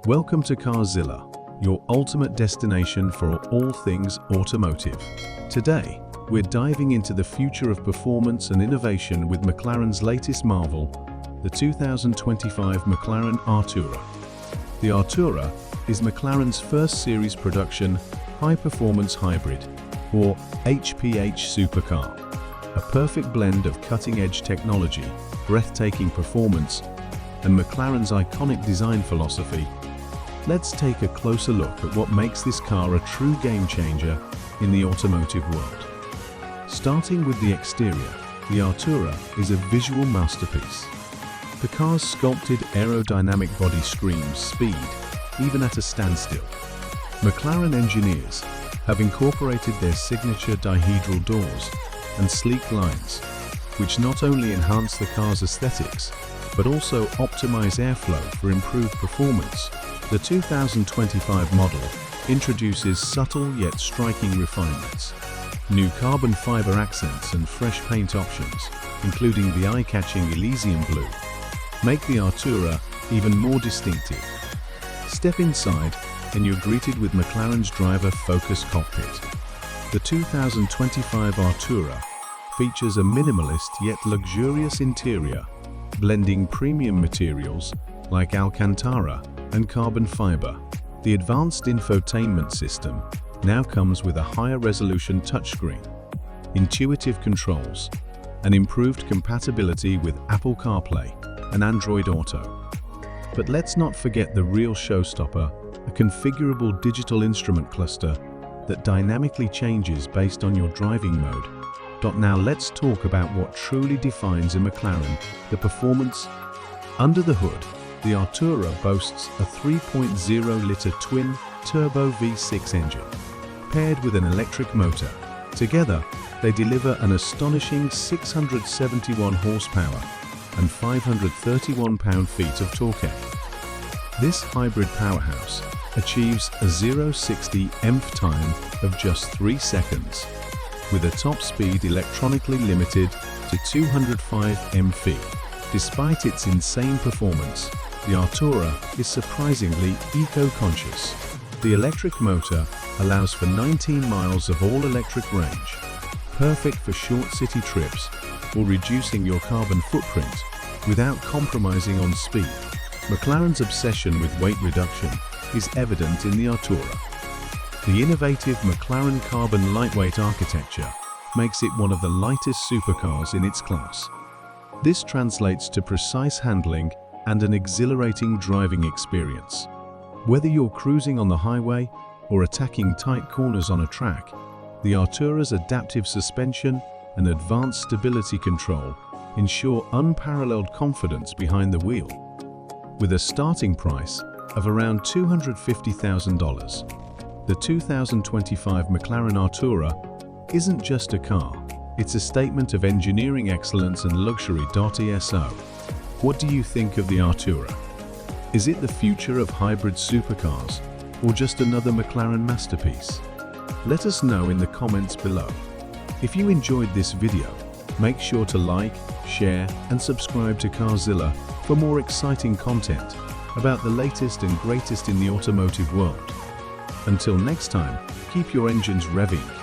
Welcome to Cars Zilla, your ultimate destination for all things automotive. Today, we're diving into the future of performance and innovation with McLaren's latest marvel, the 2025 McLaren Artura. The Artura is McLaren's first series production high-performance hybrid, or HPH supercar. A perfect blend of cutting-edge technology, breathtaking performance, and McLaren's iconic design philosophy. Let's take a closer look at what makes this car a true game-changer in the automotive world. Starting with the exterior, the Artura is a visual masterpiece. The car's sculpted aerodynamic body screams speed, even at a standstill. McLaren engineers have incorporated their signature dihedral doors and sleek lines, which not only enhance the car's aesthetics, but also optimize airflow for improved performance. The 2025 model introduces subtle yet striking refinements. New carbon fiber accents and fresh paint options, including the eye-catching Elysian blue, make the Artura even more distinctive. Step inside and you're greeted with McLaren's driver-focused cockpit. The 2025 Artura features a minimalist yet luxurious interior, blending premium materials like Alcantara and carbon fiber. The advanced infotainment system now comes with a higher resolution touchscreen, intuitive controls, and improved compatibility with Apple CarPlay and Android Auto. But let's not forget the real showstopper, a configurable digital instrument cluster that dynamically changes based on your driving mode. Now let's talk about what truly defines a McLaren, the performance. Under the hood, the Artura boasts a 3.0-liter twin-turbo V6 engine, paired with an electric motor. Together, they deliver an astonishing 671 horsepower and 531 pound-feet of torque. This hybrid powerhouse achieves a 0-60 mph time of just 3 seconds, with a top speed electronically limited to 205 mph. Despite its insane performance, the Artura is surprisingly eco-conscious. The electric motor allows for 19 miles of all-electric range, perfect for short city trips or reducing your carbon footprint without compromising on speed. McLaren's obsession with weight reduction is evident in the Artura. The innovative McLaren carbon lightweight architecture makes it one of the lightest supercars in its class. This translates to precise handling and an exhilarating driving experience. Whether you're cruising on the highway or attacking tight corners on a track, the Artura's adaptive suspension and advanced stability control ensure unparalleled confidence behind the wheel. With a starting price of around $250,000, the 2025 McLaren Artura isn't just a car, it's a statement of engineering excellence and luxury. ESO. What do you think of the Artura? Is it the future of hybrid supercars, or just another McLaren masterpiece? Let us know in the comments below. If you enjoyed this video, make sure to like, share, and subscribe to Cars Zilla for more exciting content about the latest and greatest in the automotive world. Until next time, keep your engines revving.